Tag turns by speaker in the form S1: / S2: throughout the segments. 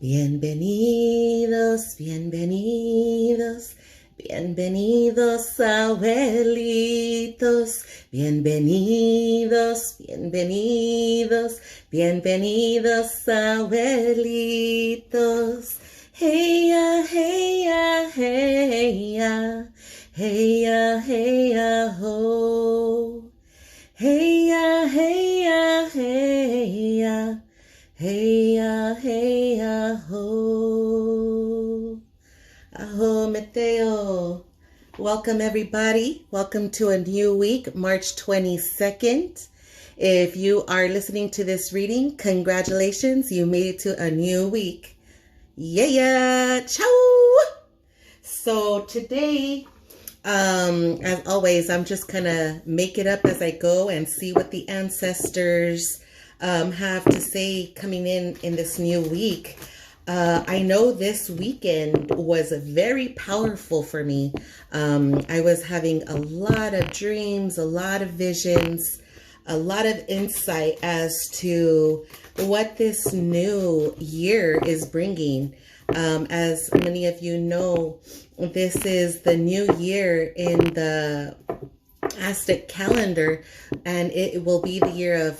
S1: Bienvenidos, bienvenidos, bienvenidos abuelitos, bienvenidos, bienvenidos, bienvenidos abuelitos. Hey ya, hey ya, hey ya, hey ya, hey ya, ho. Hey ya, hey ya, hey ya. Hey ya, hey ya, ho. Aho, Mateo. Welcome, everybody. Welcome to a new week, March 22nd. If you are listening to this reading, congratulations. You made it to a new week. Yeah, ciao. So today, as always, I'm just gonna make it up as I go and see what the ancestors have to say coming in this new week. I know this weekend was very powerful for me. I was having a lot of dreams, a lot of visions, a lot of insight as to what this new year is bringing. As many of you know, this is the new year in the Aztec calendar, and it will be the year of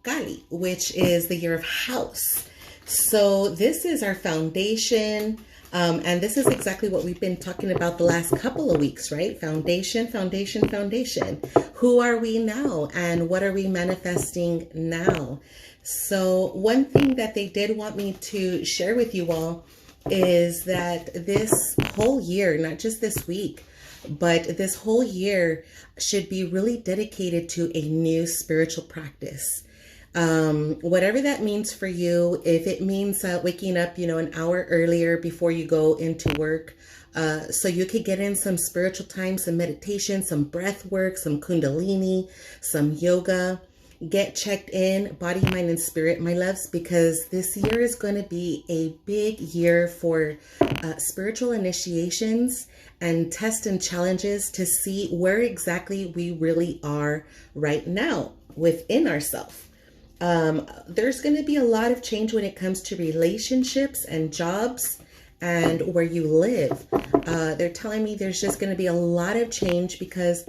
S1: Kali, which is the year of house. So this is our foundation, and this is exactly what we've been talking about the last couple of weeks, right? Foundation, foundation, foundation. Who are we now, and what are we manifesting now? So one thing that they did want me to share with you all is that this whole year, not just this week, but this whole year should be really dedicated to a new spiritual practice. Whatever that means for you, if it means waking up, an hour earlier before you go into work, so you could get in some spiritual time, some meditation, some breath work, some kundalini, some yoga. Get checked in, body, mind, and spirit, my loves, because this year is going to be a big year for spiritual initiations and tests and challenges to see where exactly we really are right now within ourselves. There's going to be a lot of change when it comes to relationships and jobs and where you live. They're telling me there's just going to be a lot of change because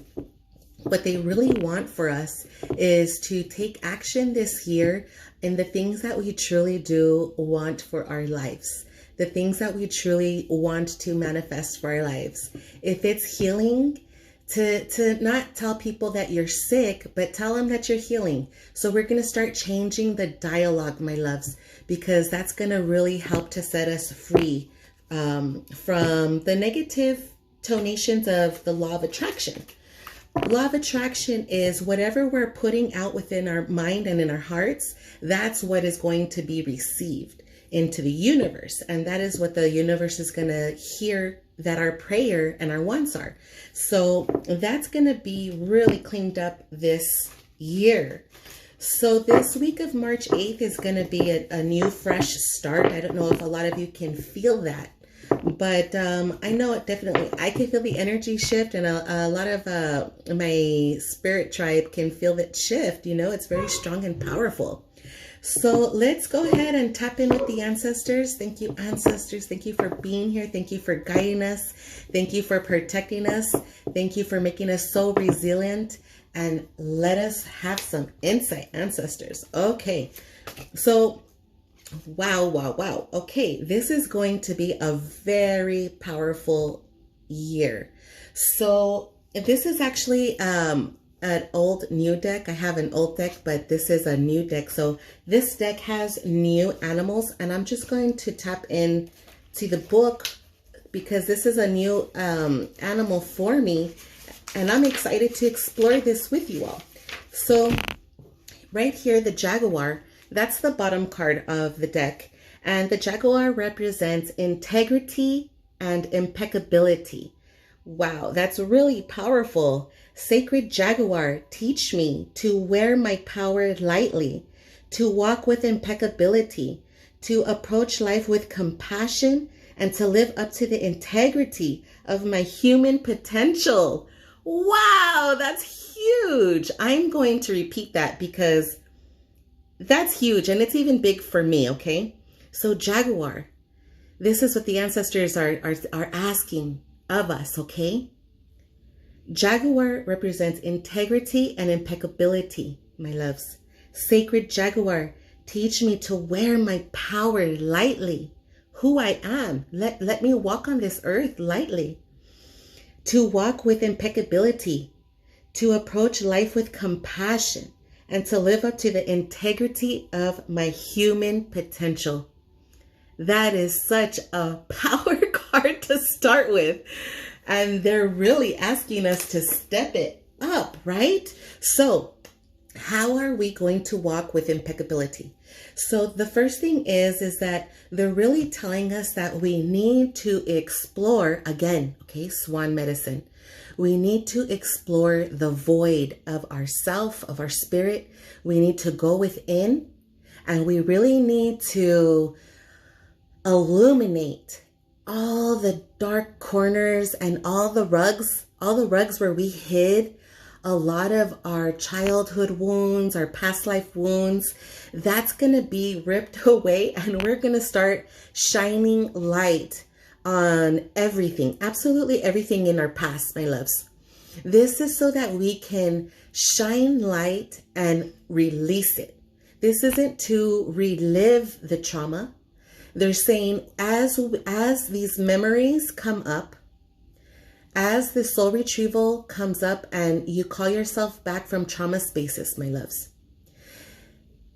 S1: what they really want for us is to take action this year in the things that we truly do want for our lives, the things that we truly want to manifest for our lives. If it's healing, to not tell people that you're sick, but tell them that you're healing. So we're going to start changing the dialogue, my loves, because that's going to really help to set us free from the negative tonations of the law of attraction. Law of attraction is whatever we're putting out within our mind and in our hearts, that's what is going to be received into the universe. And that is what the universe is going to hear that our prayer and our wants are. So that's going to be really cleaned up this year. So this week of March 8th is going to be a new fresh start. I don't know if a lot of you can feel that. But I know it definitely, I can feel the energy shift, and a lot of my spirit tribe can feel that shift. It's very strong and powerful. So let's go ahead and tap in with the ancestors. Thank you, ancestors. Thank you for being here. Thank you for guiding us. Thank you for protecting us. Thank you for making us so resilient. And let us have some insight, ancestors. Okay, so wow. Okay, this is going to be a very powerful year. So this is actually an old new deck. I have an old deck, but this is a new deck. So this deck has new animals, and I'm just going to tap in to the book because this is a new animal for me, and I'm excited to explore this with you all. So right here, the Jaguar, that's the bottom card of the deck. And the Jaguar represents integrity and impeccability. Wow, that's really powerful. Sacred Jaguar, teach me to wear my power lightly, to walk with impeccability, to approach life with compassion, and to live up to the integrity of my human potential. Wow, that's huge. I'm going to repeat that because that's huge, and it's even big for me, okay? So Jaguar, this is what the ancestors are asking of us, okay? Jaguar represents integrity and impeccability, my loves. Sacred Jaguar, teach me to wear my power lightly, who I am. Let me walk on this earth lightly. To walk with impeccability, to approach life with compassion, and to live up to the integrity of my human potential. That is such a power card to start with. And they're really asking us to step it up, right? So how are we going to walk with impeccability? So the first thing is that they're really telling us that we need to explore, again, okay, swan medicine. We need to explore the void of ourself, of our spirit. We need to go within, and we really need to illuminate all the dark corners and all the rugs where we hid a lot of our childhood wounds, our past life wounds. That's going to be ripped away, and we're going to start shining light on everything, absolutely everything in our past, my loves. This is so that we can shine light and release it. This isn't to relive the trauma. They're saying as these memories come up, as the soul retrieval comes up and you call yourself back from trauma spaces, my loves,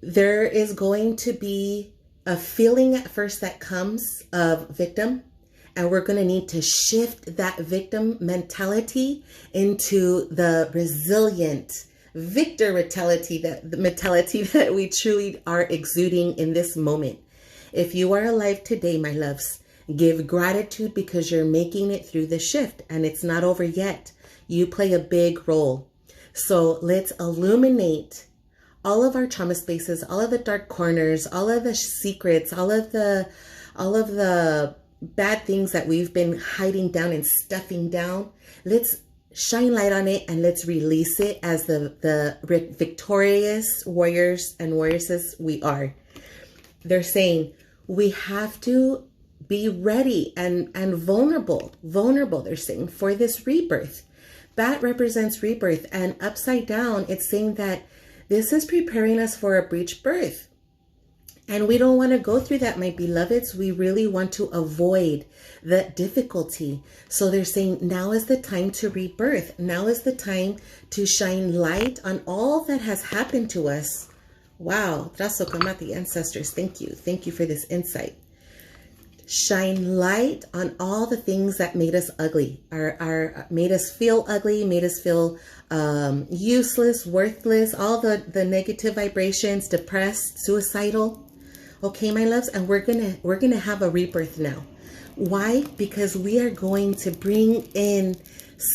S1: there is going to be a feeling at first that comes of victim, and we're going to need to shift that victim mentality into the resilient victor mentality that we truly are exuding in this moment. If you are alive today, my loves, give gratitude because you're making it through the shift and it's not over yet. You play a big role. So let's illuminate all of our trauma spaces, all of the dark corners, all of the secrets, all of the bad things that we've been hiding down and stuffing down. Let's shine light on it and let's release it as the victorious warriors and warriors we are. They're saying we have to be ready and vulnerable. They're saying, for this rebirth. That represents rebirth, and upside down, it's saying that this is preparing us for a breech birth. And we don't want to go through that, my beloveds. We really want to avoid the difficulty. So they're saying now is the time to rebirth. Now is the time to shine light on all that has happened to us. Wow. The ancestors. Thank you. Thank you for this insight. Shine light on all the things that made us ugly, made us feel ugly, made us feel useless, worthless, all the negative vibrations, depressed, suicidal. Okay, my loves, and we're gonna have a rebirth now. Why? Because we are going to bring in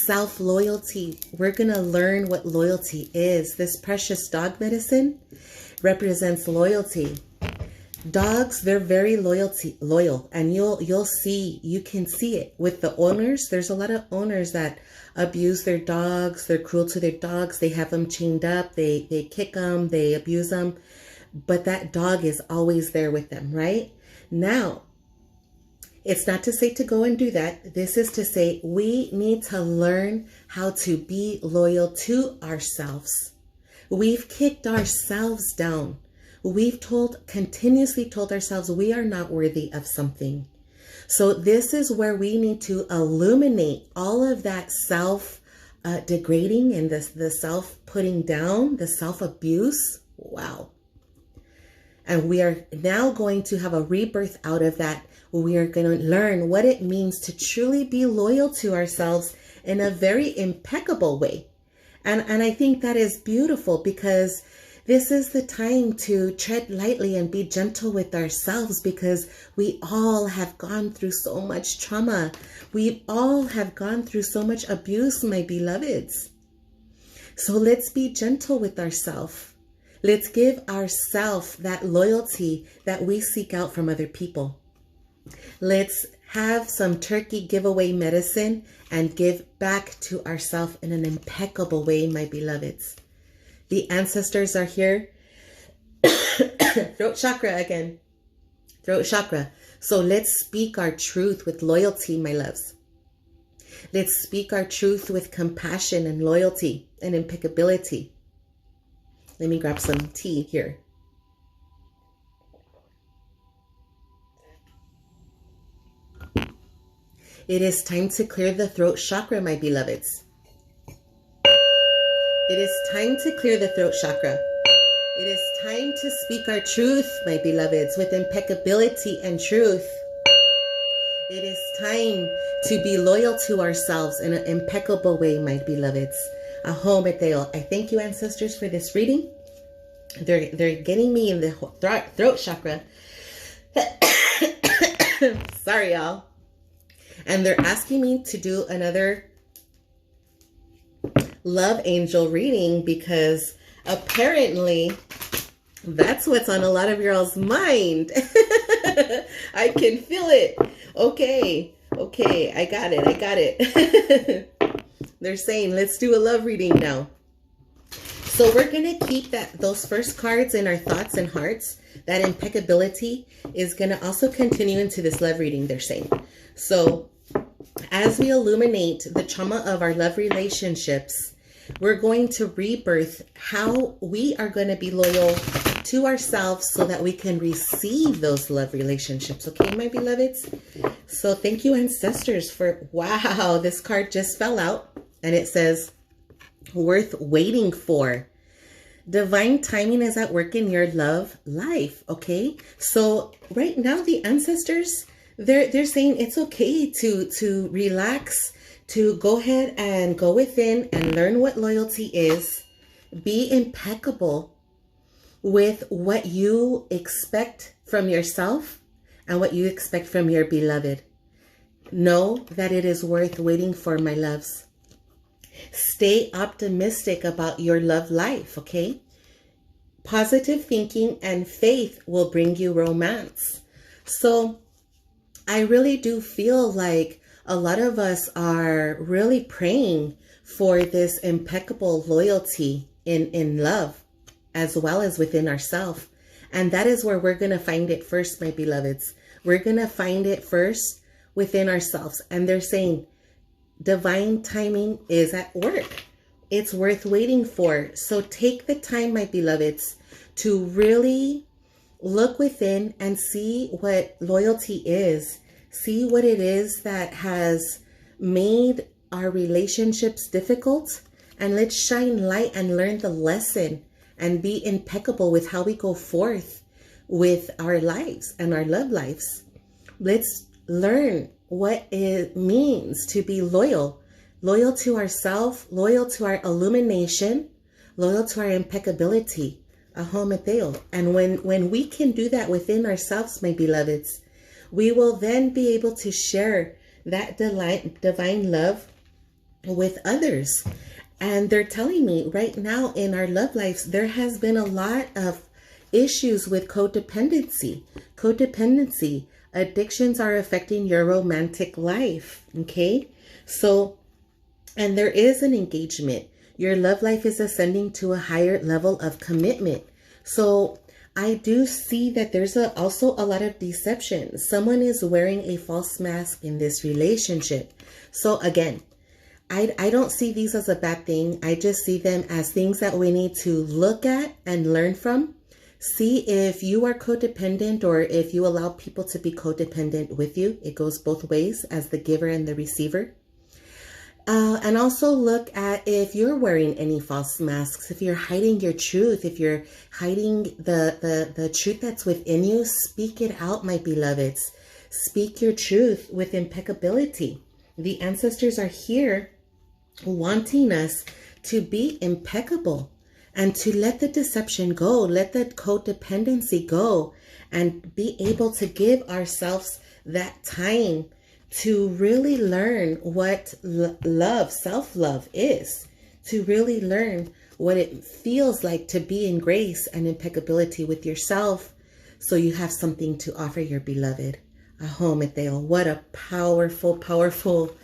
S1: self-loyalty. We're gonna learn what loyalty is. This precious dog medicine represents loyalty. Dogs, they're very loyal, and you can see it with the owners. There's a lot of owners that abuse their dogs. They're cruel to their dogs. They have them chained up. They kick them. They abuse them. But that dog is always there with them, right? Now, it's not to say to go and do that. This is to say we need to learn how to be loyal to ourselves. We've kicked ourselves down. We've continuously told ourselves we are not worthy of something. So this is where we need to illuminate all of that self-degrading and the self-putting down, the self-abuse. Wow. And we are now going to have a rebirth out of that. We are going to learn what it means to truly be loyal to ourselves in a very impeccable way. And I think that is beautiful, because this is the time to tread lightly and be gentle with ourselves, because we all have gone through so much trauma. We all have gone through so much abuse, my beloveds. So let's be gentle with ourselves. Let's give ourselves that loyalty that we seek out from other people. Let's have some turkey giveaway medicine and give back to ourselves in an impeccable way, my beloveds. The ancestors are here. Throat chakra again. throat chakra. So let's speak our truth with loyalty, my loves. Let's speak our truth with compassion and loyalty and impeccability. Let me grab some tea here. It is time to clear the throat chakra, my beloveds. It is time to clear the throat chakra. It is time to speak our truth, my beloveds, with impeccability and truth. It is time to be loyal to ourselves in an impeccable way, my beloveds. Aho meteo. I thank you, ancestors, for this reading. They're getting me in the throat chakra. Sorry, y'all. And they're asking me to do another love angel reading because apparently that's what's on a lot of y'all's mind. I can feel it. Okay, I got it. They're saying, let's do a love reading now. So we're going to keep those first cards in our thoughts and hearts. That impeccability is going to also continue into this love reading, they're saying. So as we illuminate the trauma of our love relationships, we're going to rebirth how we are going to be loyal to ourselves so that we can receive those love relationships. Okay, my beloveds? So thank you, ancestors, for, wow, this card just fell out and it says, worth waiting for. Divine timing is at work in your love life. Okay, so right now the ancestors, they're saying it's okay to relax, to go ahead and go within and learn what loyalty is. Be impeccable with what you expect from yourself and what you expect from your beloved. Know that it is worth waiting for, my loves. Stay optimistic about your love life, okay? Positive thinking and faith will bring you romance. So I really do feel like a lot of us are really praying for this impeccable loyalty in love, as well as within ourselves. And that is where we're going to find it first, my beloveds. We're going to find it first within ourselves. And they're saying divine timing is at work. It's worth waiting for. So take the time, my beloveds, to really look within and see what loyalty is. See what it is that has made our relationships difficult. And let's shine light and learn the lesson and be impeccable with how we go forth with our lives and our love lives. Let's learn what it means to be loyal. Loyal to ourselves, loyal to our illumination, loyal to our impeccability. Aho meteo. And when we can do that within ourselves, my beloveds, we will then be able to share that divine love with others. And they're telling me right now in our love lives, there has been a lot of issues with codependency. Codependency. Addictions are affecting your romantic life. Okay. So, and there is an engagement. Your love life is ascending to a higher level of commitment. So I do see that there's also a lot of deception. Someone is wearing a false mask in this relationship. So again, I don't see these as a bad thing. I just see them as things that we need to look at and learn from. See if you are codependent or if you allow people to be codependent with you. It goes both ways as the giver and the receiver. And also look at if you're wearing any false masks, if you're hiding your truth, if you're hiding the truth that's within you, speak it out, my beloveds. Speak your truth with impeccability. The ancestors are here wanting us to be impeccable and to let the deception go, let the codependency go, and be able to give ourselves that time to really learn what love, self-love is, to really learn what it feels like to be in grace and impeccability with yourself so you have something to offer your beloved. Aho meteo. What a powerful, powerful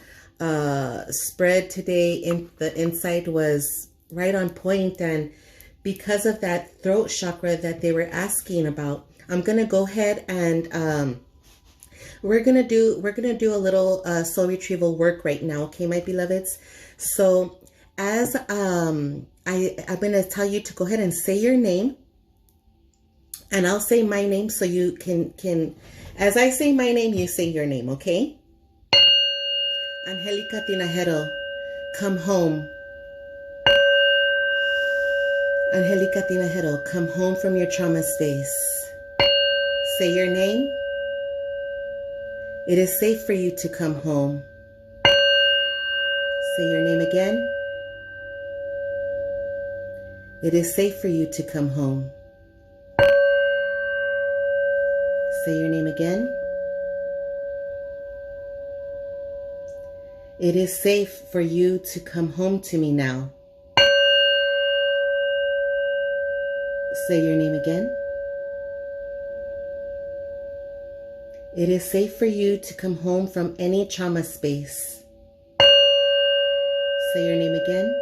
S1: spread today. The insight was right on point, and because of that throat chakra that they were asking about, I'm gonna go ahead and we're gonna do a little soul retrieval work right now, okay, my beloveds? So as I'm gonna tell you to go ahead and say your name, and I'll say my name so you can as I say my name, you say your name, okay? Angelica Tinajero, come home. Angelica Tinajero, come home from your trauma space. Say your name. It is safe for you to come home. Say your name again. It is safe for you to come home. Say your name again. It is safe for you to come home to me now. Say your name again. It is safe for you to come home from any trauma space. Say your name again.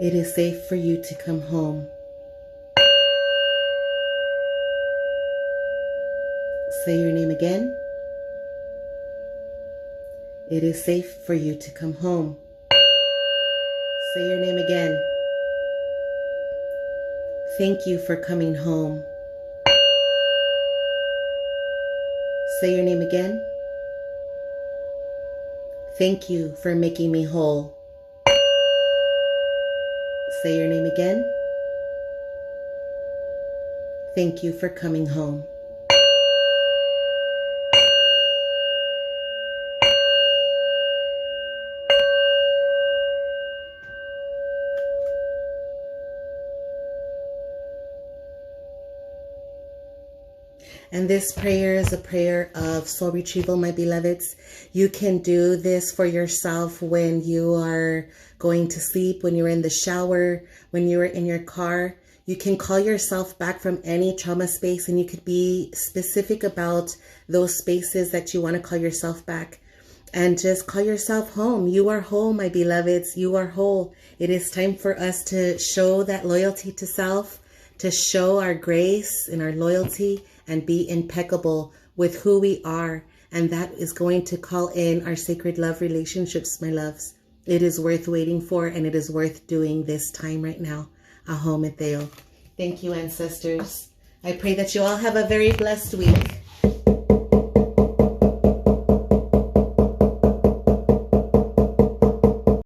S1: It is safe for you to come home. Say your name again. It is safe for you to come home. Say your name again. Thank you for coming home. Say your name again. Thank you for making me whole. Say your name again. Thank you for coming home. And this prayer is a prayer of soul retrieval, my beloveds. You can do this for yourself when you are going to sleep, when you're in the shower, when you're in your car. You can call yourself back from any trauma space, and you could be specific about those spaces that you want to call yourself back. And just call yourself home. You are whole, my beloveds. You are whole. It is time for us to show that loyalty to self, to show our grace and our loyalty, and be impeccable with who we are. And that is going to call in our sacred love relationships, my loves. It is worth waiting for, and it is worth doing this time right now. Aho Meteo. Thank you, ancestors. I pray that you all have a very blessed week.